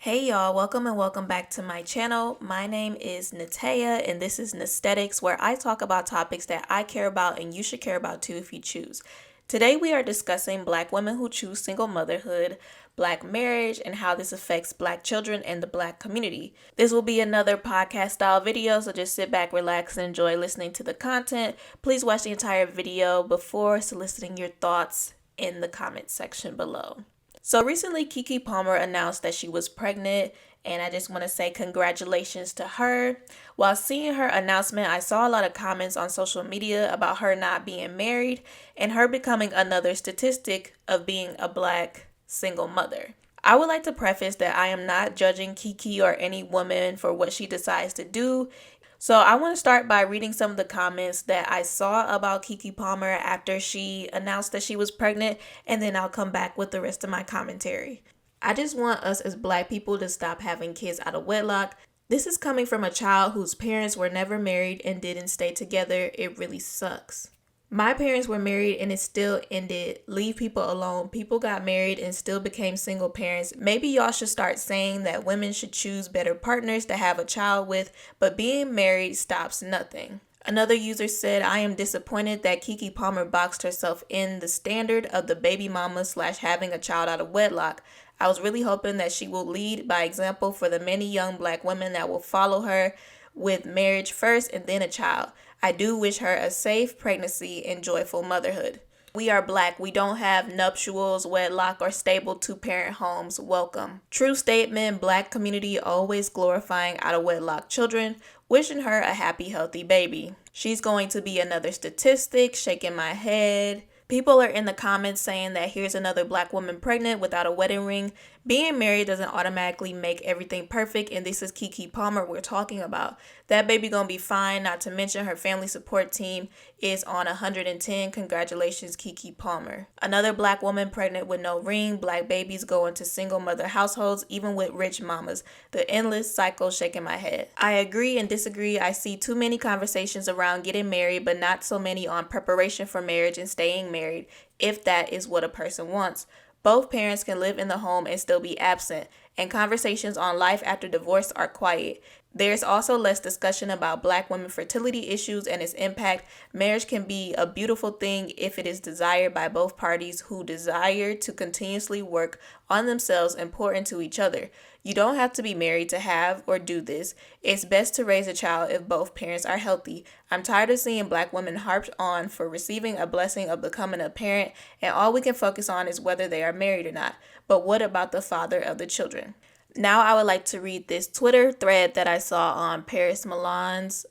Hey y'all, welcome back to my channel. My name is Natea and this is Nesthetics, where I talk about topics that I care about and you should care about too if you choose. Today we are discussing Black women who choose single motherhood, Black marriage, and how this affects Black children and the Black community. This will be another podcast style video, so just sit back, relax, and enjoy listening to the content. Please watch the entire video before soliciting your thoughts in the comment section below. So recently, KeKe Palmer announced that she was pregnant, and I just want to say congratulations to her. While seeing her announcement, I saw a lot of comments on social media about her not being married and her becoming another statistic of being a Black single mother. I would like to preface that I am not judging KeKe or any woman for what she decides to do. So I want to start by reading some of the comments that I saw about KeKe Palmer after she announced that she was pregnant, and then I'll come back with the rest of my commentary. I just want us as Black people to stop having kids out of wedlock. This is coming from a child whose parents were never married and didn't stay together. It really sucks. My parents were married and it still ended. Leave people alone. People got married and still became single parents. Maybe y'all should start saying that women should choose better partners to have a child with, but being married stops nothing. Another user said, I am disappointed that KeKe Palmer boxed herself in the standard of the baby mama / having a child out of wedlock. I was really hoping that she will lead by example for the many young Black women that will follow her with marriage first and then a child. I do wish her a safe pregnancy and joyful motherhood. We are Black. We don't have nuptials, wedlock, or stable two-parent homes. Welcome. True statement. Black community always glorifying out of wedlock children. Wishing her a happy, healthy baby. She's going to be another statistic. Shaking my head. People are in the comments saying that here's another Black woman pregnant without a wedding ring. Being married doesn't automatically make everything perfect, and this is KeKe Palmer we're talking about. That baby gonna be fine, not to mention her family support team is on 110. Congratulations, KeKe Palmer. Another Black woman pregnant with no ring. Black babies go into single mother households, even with rich mamas. The endless cycle. Shaking my head. I agree and disagree. I see too many conversations around getting married, but not so many on preparation for marriage and staying married, if that is what a person wants. Both parents can live in the home and still be absent, and conversations on life after divorce are quiet. There's also less discussion about Black women fertility issues and its impact. Marriage can be a beautiful thing if it is desired by both parties who desire to continuously work on themselves and pour into each other. You don't have to be married to have or do this. It's best to raise a child if both parents are healthy. I'm tired of seeing Black women harped on for receiving a blessing of becoming a parent, and all we can focus on is whether they are married or not. But what about the father of the children? Now I would like to read this Twitter thread that I saw on Paris Milan's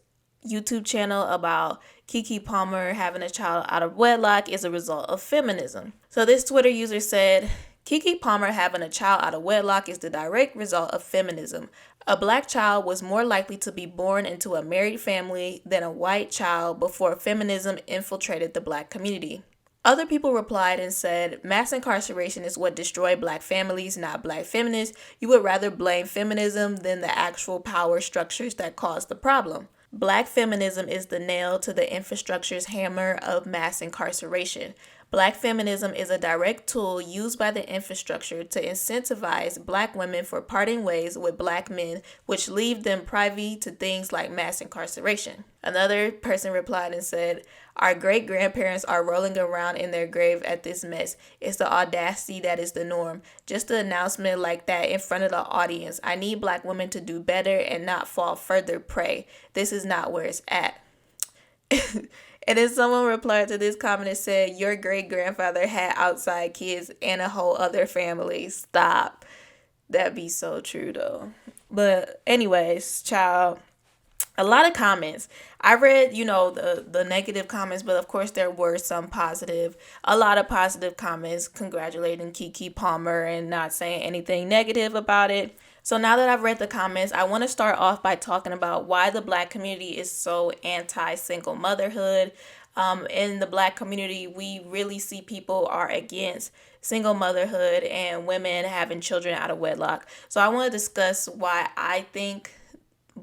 YouTube channel about KeKe Palmer having a child out of wedlock is a result of feminism. So this Twitter user said, KeKe Palmer having a child out of wedlock is the direct result of feminism. A Black child was more likely to be born into a married family than a white child before feminism infiltrated the Black community. Other people replied and said, mass incarceration is what destroyed Black families, not Black feminists. You would rather blame feminism than the actual power structures that caused the problem. Black feminism is the nail to the infrastructure's hammer of mass incarceration. Black feminism is a direct tool used by the infrastructure to incentivize Black women for parting ways with Black men, which leave them privy to things like mass incarceration. Another person replied and said, our great-grandparents are rolling around in their grave at this mess. It's the audacity that is the norm. Just an announcement like that in front of the audience. I need Black women to do better and not fall further prey. This is not where it's at. And then someone replied to this comment and said, your great-grandfather had outside kids and a whole other family. Stop. That'd be so true, though. But anyways, child, a lot of comments. I read, the negative comments, but of course there were some positive, a lot of positive comments congratulating KeKe Palmer and not saying anything negative about it. So now that I've read the comments, I want to start off by talking about why the Black community is so anti-single motherhood. In the Black community, we really see people are against single motherhood and women having children out of wedlock. So I want to discuss why I think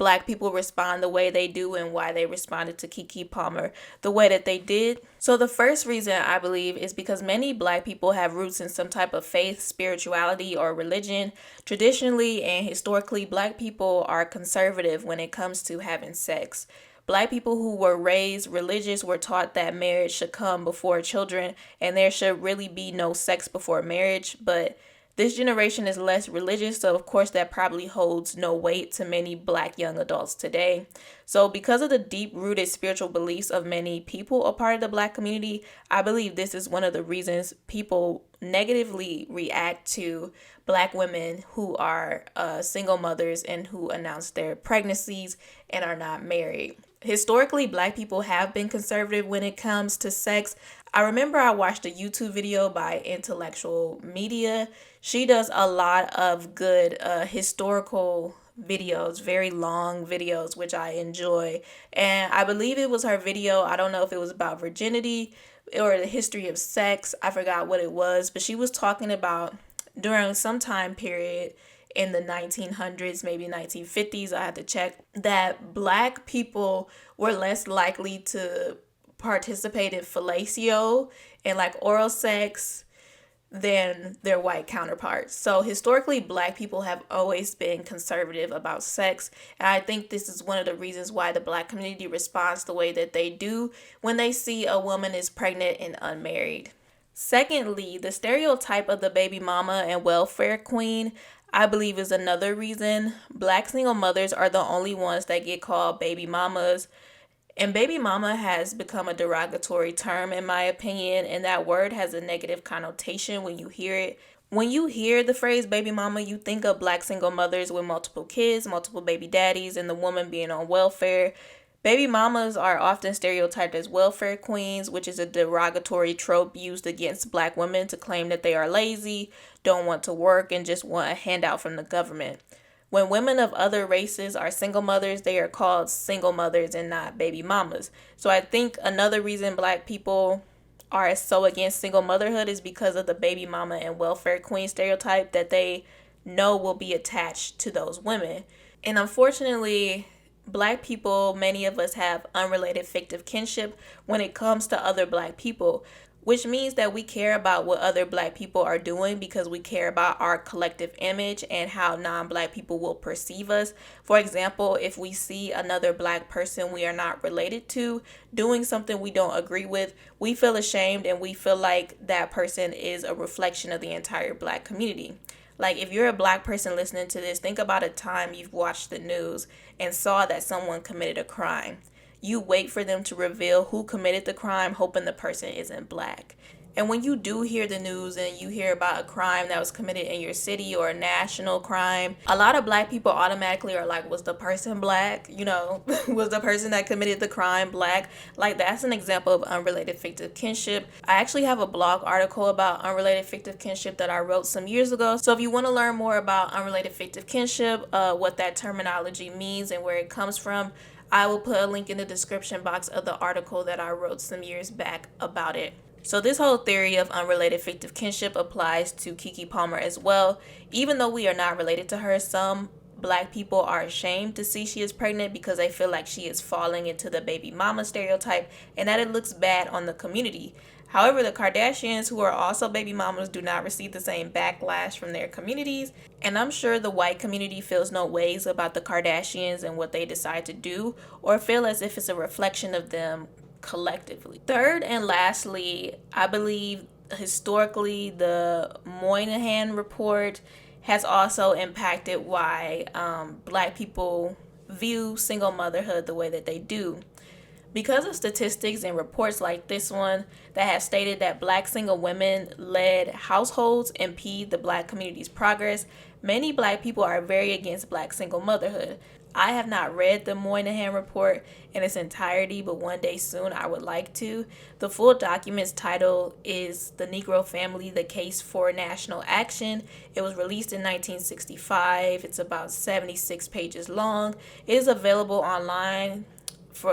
Black people respond the way they do and why they responded to KeKe Palmer the way that they did. So the first reason I believe is because many Black people have roots in some type of faith, spirituality, or religion. Traditionally and historically, Black people are conservative when it comes to having sex. Black people who were raised religious were taught that marriage should come before children and there should really be no sex before marriage, but this generation is less religious, so of course that probably holds no weight to many Black young adults today. So because of the deep-rooted spiritual beliefs of many people a part of the Black community, I believe this is one of the reasons people negatively react to Black women who are single mothers and who announce their pregnancies and are not married. Historically, Black people have been conservative when it comes to sex. I remember I watched a YouTube video by Intellectual Media. She does a lot of good historical videos, very long videos, which I enjoy. And I believe it was her video. I don't know if it was about virginity or the history of sex. I forgot what it was, but she was talking about during some time period in the 1900s, maybe 1950s, I had to check, that Black people were less likely to participate in fellatio and like oral sex than their white counterparts. So historically, Black people have always been conservative about sex. And I think this is one of the reasons why the Black community responds the way that they do when they see a woman is pregnant and unmarried. Secondly, the stereotype of the baby mama and welfare queen, I believe, is another reason. Black single mothers are the only ones that get called baby mamas. And baby mama has become a derogatory term, in my opinion, and that word has a negative connotation when you hear it. When you hear the phrase baby mama, you think of Black single mothers with multiple kids, multiple baby daddies, and the woman being on welfare. Baby mamas are often stereotyped as welfare queens, which is a derogatory trope used against Black women to claim that they are lazy, don't want to work, and just want a handout from the government. When women of other races are single mothers, they are called single mothers and not baby mamas. So I think another reason Black people are so against single motherhood is because of the baby mama and welfare queen stereotype that they know will be attached to those women. And unfortunately, Black people, many of us have unrelated fictive kinship when it comes to other Black people, which means that we care about what other Black people are doing because we care about our collective image and how non-Black people will perceive us. For example, if we see another Black person we are not related to doing something we don't agree with, we feel ashamed and we feel like that person is a reflection of the entire Black community. Like, if you're a Black person listening to this, think about a time you've watched the news and saw that someone committed a crime. You wait for them to reveal who committed the crime, hoping the person isn't Black. And when you do hear the news and you hear about a crime that was committed in your city or a national crime, a lot of Black people automatically are like, was the person Black? You know, was the person that committed the crime Black? Like, that's an example of unrelated fictive kinship. I actually have a blog article about unrelated fictive kinship that I wrote some years ago. So if you want to learn more about unrelated fictive kinship, what that terminology means and where it comes from, I will put a link in the description box of the article that I wrote some years back about it. So this whole theory of unrelated fictive kinship applies to KeKe Palmer as well. Even though we are not related to her, some Black people are ashamed to see she is pregnant because they feel like she is falling into the baby mama stereotype and that it looks bad on the community. However, the Kardashians, who are also baby mamas, do not receive the same backlash from their communities. And I'm sure the white community feels no ways about the Kardashians and what they decide to do, or feel as if it's a reflection of them collectively. Third and lastly, I believe historically the Moynihan report has also impacted why Black people view single motherhood the way that they do. Because of statistics and reports like this one that have stated that Black single women-led households impede the Black community's progress, many Black people are very against Black single motherhood. I have not read the Moynihan report in its entirety, but one day soon I would like to. The full document's title is The Negro Family, The Case for National Action. It was released in 1965. It's about 76 pages long. It is available online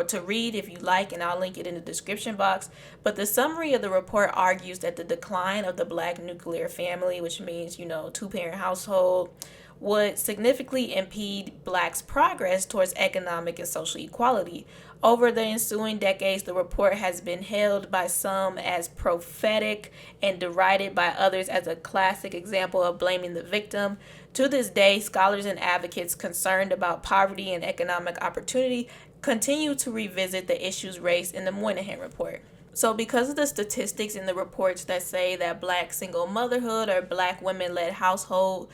to read if you like, and I'll link it in the description box. But the summary of the report argues that the decline of the Black nuclear family, which means, two-parent household, would significantly impede Blacks' progress towards economic and social equality. Over the ensuing decades, the report has been hailed by some as prophetic and derided by others as a classic example of blaming the victim. To this day, scholars and advocates concerned about poverty and economic opportunity continue to revisit the issues raised in the Moynihan Report. So because of the statistics in the reports that say that Black single motherhood or Black women-led households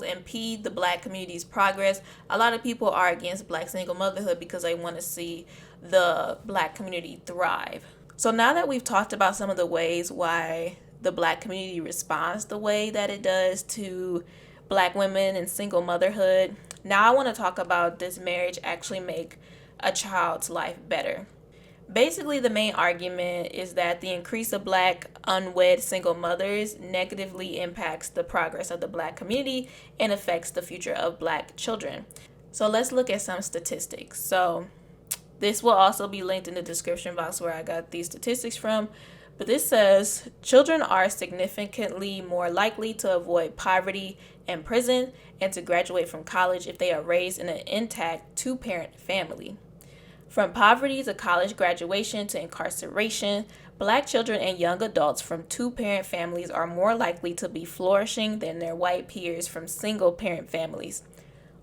impede the Black community's progress, a lot of people are against Black single motherhood because they want to see the Black community thrive. So now that we've talked about some of the ways why the Black community responds the way that it does to Black women and single motherhood, now I want to talk about, does marriage actually make a child's life better? Basically, the main argument is that the increase of Black unwed single mothers negatively impacts the progress of the Black community and affects the future of Black children. So let's look at some statistics. So this will also be linked in the description box where I got these statistics from. But this says children are significantly more likely to avoid poverty and prison and to graduate from college if they are raised in an intact two-parent family. From poverty to college graduation to incarceration, Black children and young adults from two-parent families are more likely to be flourishing than their white peers from single-parent families.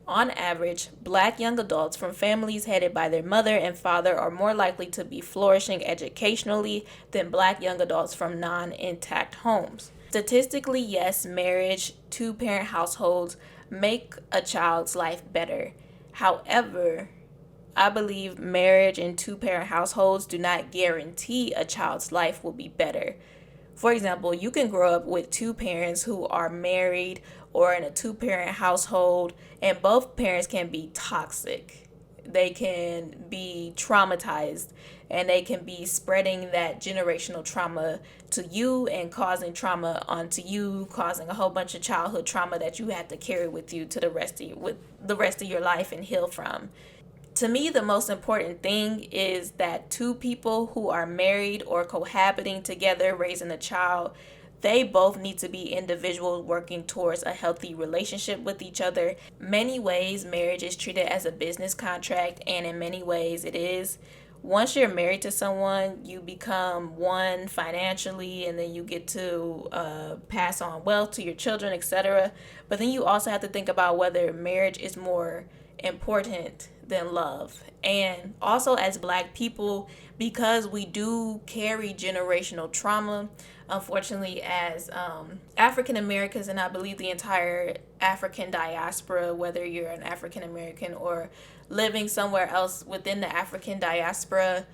On average, Black young adults from families headed by their mother and father are more likely to be flourishing educationally than Black young adults from non-intact homes. Statistically, yes, marriage, two-parent households make a child's life better. However, I believe marriage and two-parent households do not guarantee a child's life will be better. For example, you can grow up with two parents who are married or in a two-parent household, and both parents can be toxic. They can be traumatized, and they can be spreading that generational trauma to you and causing trauma onto you, causing a whole bunch of childhood trauma that you have to carry with you to the rest of your life and heal from. To me, the most important thing is that two people who are married or cohabiting together raising a child, they both need to be individuals working towards a healthy relationship with each other. Many ways, marriage is treated as a business contract, and in many ways it is. Once you're married to someone, you become one financially, and then you get to pass on wealth to your children, etc. But then you also have to think about whether marriage is more important than love. And also, as Black people, because we do carry generational trauma, unfortunately, as African Americans, and I believe the entire African diaspora, whether you're an African American or living somewhere else within the African diaspora,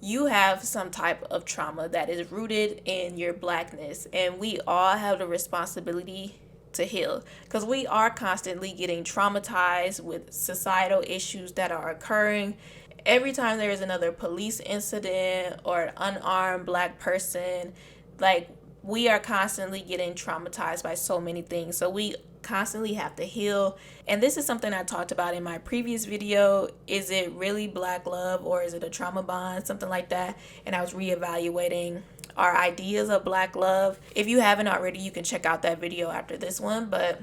you have some type of trauma that is rooted in your Blackness, and we all have the responsibility to heal, because we are constantly getting traumatized with societal issues that are occurring. Every time there is another police incident or an unarmed Black person, like, we are constantly getting traumatized by so many things. So we constantly have to heal. And this is something I talked about in my previous video. Is it really Black love, or is it a trauma bond? Something like that. And I was reevaluating our ideas of Black love. If you haven't already, you can check out that video after this one. But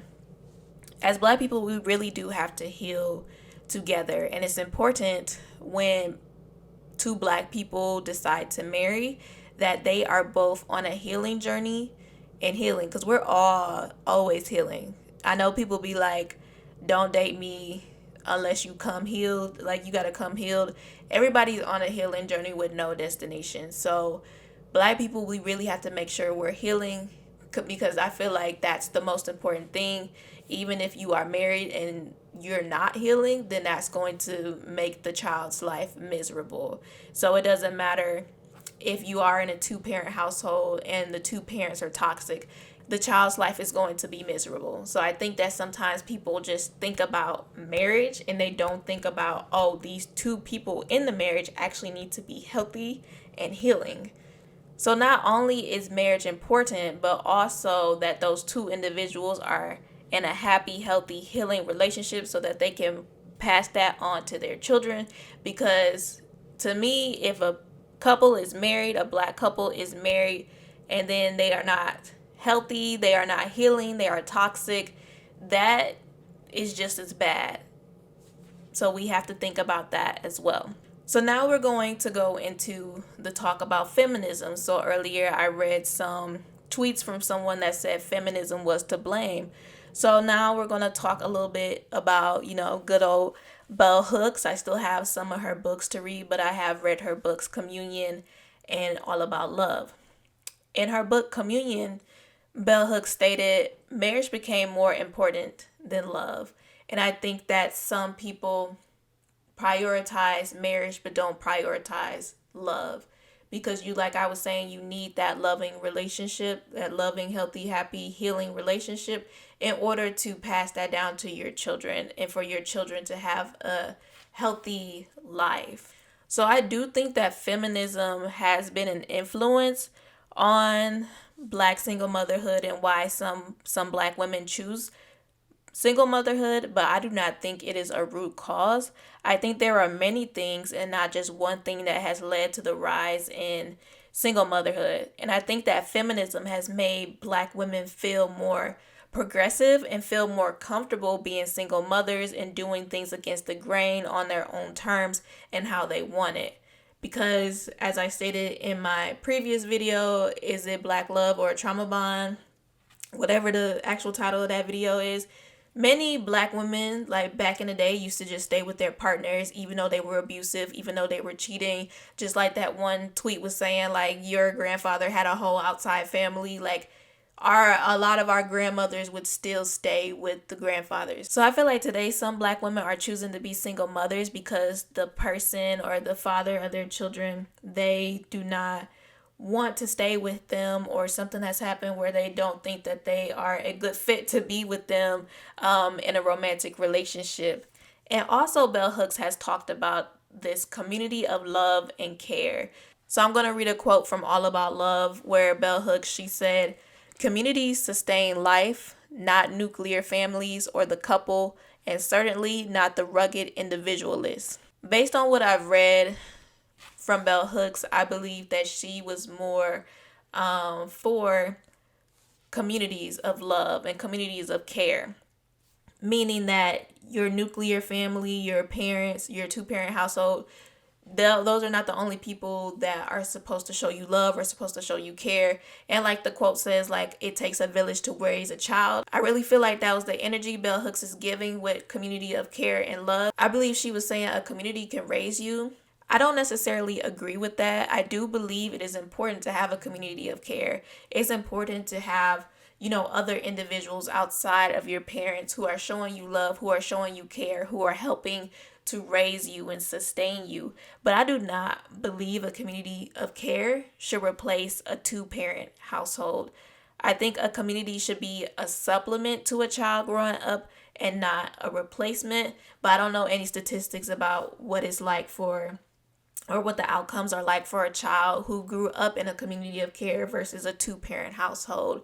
as Black people, we really do have to heal together. And it's important when two Black people decide to marry that they are both on a healing journey and healing, because we're all always healing. I know people be like, don't date me unless you come healed. Like, you got to come healed. Everybody's on a healing journey with no destination. So Black people, we really have to make sure we're healing, because I feel like that's the most important thing. Even if you are married and you're not healing, then that's going to make the child's life miserable. So it doesn't matter if you are in a two-parent household and the two parents are toxic, the child's life is going to be miserable. So I think that sometimes people just think about marriage and they don't think about, oh, these two people in the marriage actually need to be healthy and healing. So not only is marriage important, but also that those two individuals are in a happy, healthy, healing relationship so that they can pass that on to their children. Because to me, if a couple is married, a Black couple is married, and then they are not healthy, they are not healing, they are toxic, that is just as bad. So we have to think about that as well. So now we're going to go into the talk about feminism. So earlier I read some tweets from someone that said feminism was to blame. So now we're going to talk a little bit about, good old Bell Hooks. I still have some of her books to read, but I have read her books Communion and All About Love. In her book Communion, Bell Hooks stated, marriage became more important than love. And I think that some people prioritize marriage but don't prioritize love, because like I was saying, you need that loving relationship, that loving, healthy, happy, healing relationship in order to pass that down to your children and for your children to have a healthy life. So I do think that feminism has been an influence on black single motherhood and why some black women choose single motherhood, but I do not think it is a root cause. I think there are many things and not just one thing that has led to the rise in single motherhood. And I think that feminism has made black women feel more progressive and feel more comfortable being single mothers and doing things against the grain on their own terms and how they want it. Because as I stated in my previous video, is it Black Love or a Trauma Bond? Whatever the actual title of that video is, many black women, like back in the day, used to just stay with their partners even though they were abusive, even though they were cheating. Just like that one tweet was saying, like, your grandfather had a whole outside family. Like, a lot of our grandmothers would still stay with the grandfathers. So I feel like today some black women are choosing to be single mothers because the person or the father of their children, they do not want to stay with them, or something has happened where they don't think that they are a good fit to be with them in a romantic relationship. And also Bell Hooks has talked about this community of love and care. So I'm going to read a quote from All About Love where Bell Hooks, she said, "Communities sustain life, not nuclear families or the couple, and certainly not the rugged individualist." Based on what I've read from Bell Hooks, I believe that she was more for communities of love and communities of care, meaning that your nuclear family, your parents, your two-parent household, those are not the only people that are supposed to show you love or supposed to show you care. And like the quote says, like, it takes a village to raise a child. I really feel like that was the energy Bell Hooks is giving with community of care and love. I believe she was saying a community can raise you. I don't necessarily agree with that. I do believe it is important to have a community of care. It's important to have, other individuals outside of your parents who are showing you love, who are showing you care, who are helping to raise you and sustain you. But I do not believe a community of care should replace a two-parent household. I think a community should be a supplement to a child growing up and not a replacement. But I don't know any statistics about what it's like for, or what the outcomes are like for a child who grew up in a community of care versus a two-parent household.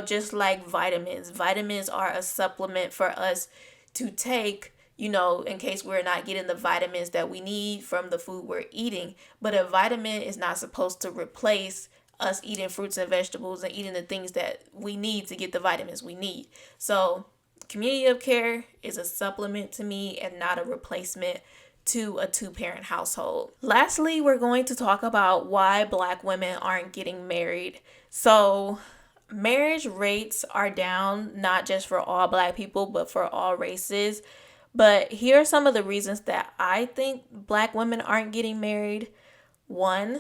Just like vitamins. Vitamins are a supplement for us to take, in case we're not getting the vitamins that we need from the food we're eating. But a vitamin is not supposed to replace us eating fruits and vegetables and eating the things that we need to get the vitamins we need. So community of care is a supplement to me and not a replacement to a two-parent household. Lastly, we're going to talk about why black women aren't getting married. So marriage rates are down, not just for all black people, but for all races. But here are some of the reasons that I think black women aren't getting married. One,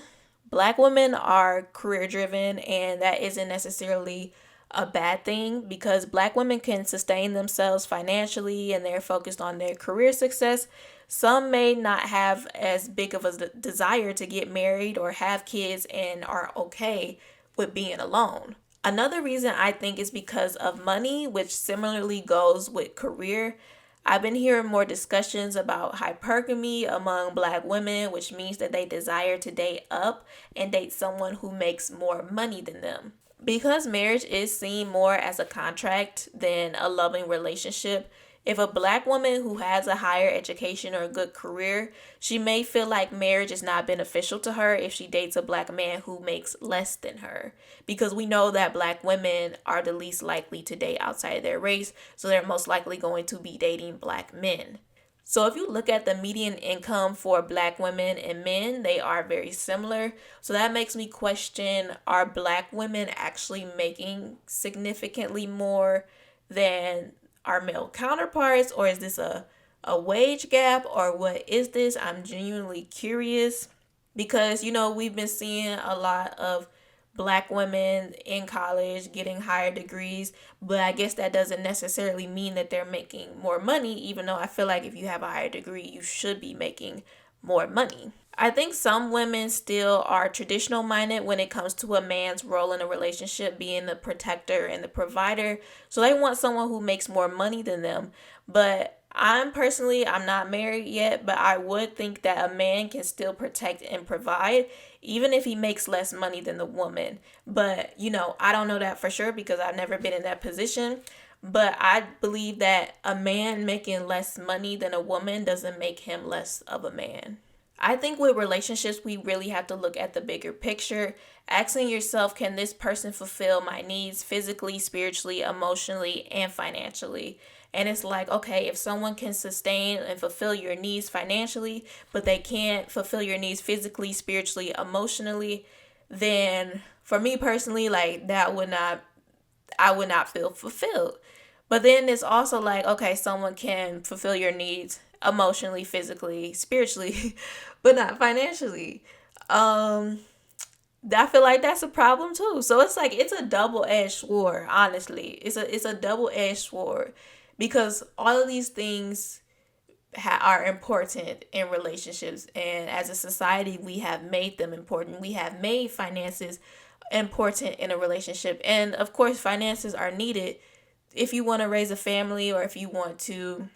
black women are career driven, and that isn't necessarily a bad thing, because black women can sustain themselves financially and they're focused on their career success. Some may not have as big of a desire to get married or have kids and are okay with being alone. Another reason I think is because of money, which similarly goes with career. I've been hearing more discussions about hypergamy among black women, which means that they desire to date up and date someone who makes more money than them. Because marriage is seen more as a contract than a loving relationship, If a black woman who has a higher education or a good career, she may feel like marriage is not beneficial to her if she dates a black man who makes less than her. Because we know that black women are the least likely to date outside of their race, so they're most likely going to be dating black men. So if you look at the median income for black women and men, they are very similar. So that makes me question, are black women actually making significantly more than our male counterparts, or is this a wage gap, or what is this? I'm genuinely curious because we've been seeing a lot of black women in college getting higher degrees, but I guess that doesn't necessarily mean that they're making more money, even though I feel like if you have a higher degree, you should be making more money. I think some women still are traditional minded when it comes to a man's role in a relationship being the protector and the provider. So they want someone who makes more money than them. But I'm not married yet, but I would think that a man can still protect and provide even if he makes less money than the woman. But, I don't know that for sure because I've never been in that position. But I believe that a man making less money than a woman doesn't make him less of a man. I think with relationships, we really have to look at the bigger picture, asking yourself, can this person fulfill my needs physically, spiritually, emotionally, and financially? And it's like, okay, if someone can sustain and fulfill your needs financially, but they can't fulfill your needs physically, spiritually, emotionally, then for me personally, like I would not feel fulfilled. But then it's also like, okay, someone can fulfill your needs emotionally, physically, spiritually, but not financially. I feel like that's a problem too. So it's like it's a double-edged sword, honestly. It's a double-edged sword because all of these things are important in relationships, and as a society we have made them important. We have made finances important in a relationship, and of course finances are needed if you want to raise a family or if you want to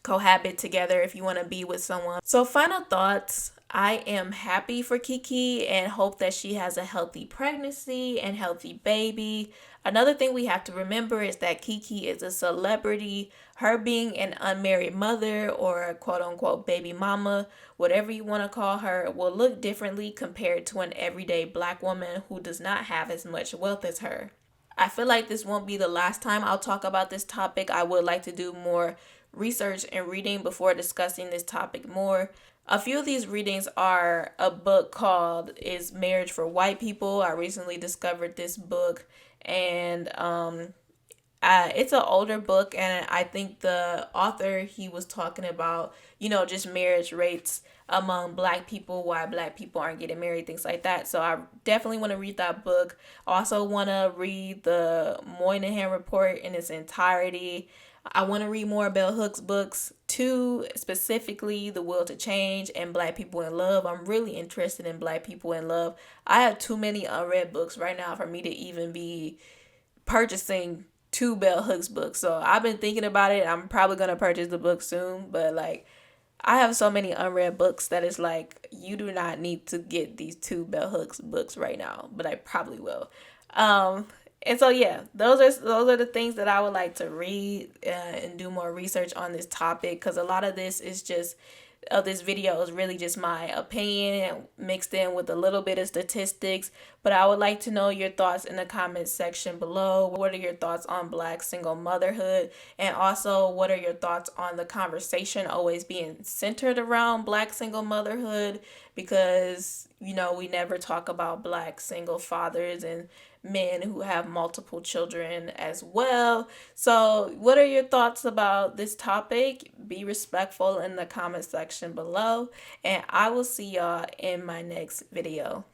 cohabit together, if you want to be with someone. So final thoughts, I am happy for KeKe and hope that she has a healthy pregnancy and healthy baby. Another thing we have to remember is that KeKe is a celebrity. Her being an unmarried mother or a quote unquote baby mama, whatever you want to call her, will look differently compared to an everyday black woman who does not have as much wealth as her. I feel like this won't be the last time I'll talk about this topic. I would like to do more research and reading before discussing this topic more. A few of these readings are a book called Is Marriage for White People? I recently discovered this book, and it's an older book, and I think the author, he was talking about, just marriage rates among black people, why black people aren't getting married, things like that. So I definitely want to read that book. Also want to read the Moynihan Report in its entirety. I want to read more Bell Hooks books too, specifically The Will to Change and Black People in Love. I'm really interested in Black People in Love. I have too many unread books right now for me to even be purchasing two Bell Hooks books. So I've been thinking about it. I'm probably going to purchase the book soon, but I have so many unread books that it's like you do not need to get these two Bell Hooks books right now, but I probably will. And so yeah, those are the things that I would like to read and do more research on this topic, because a lot of this video is really just my opinion mixed in with a little bit of statistics. But I would like to know your thoughts in the comments section below. What are your thoughts on Black single motherhood? And also, what are your thoughts on the conversation always being centered around Black single motherhood? Because, we never talk about Black single fathers and men who have multiple children as well. So what are your thoughts about this topic? Be respectful in the comment section below, and I will see y'all in my next video.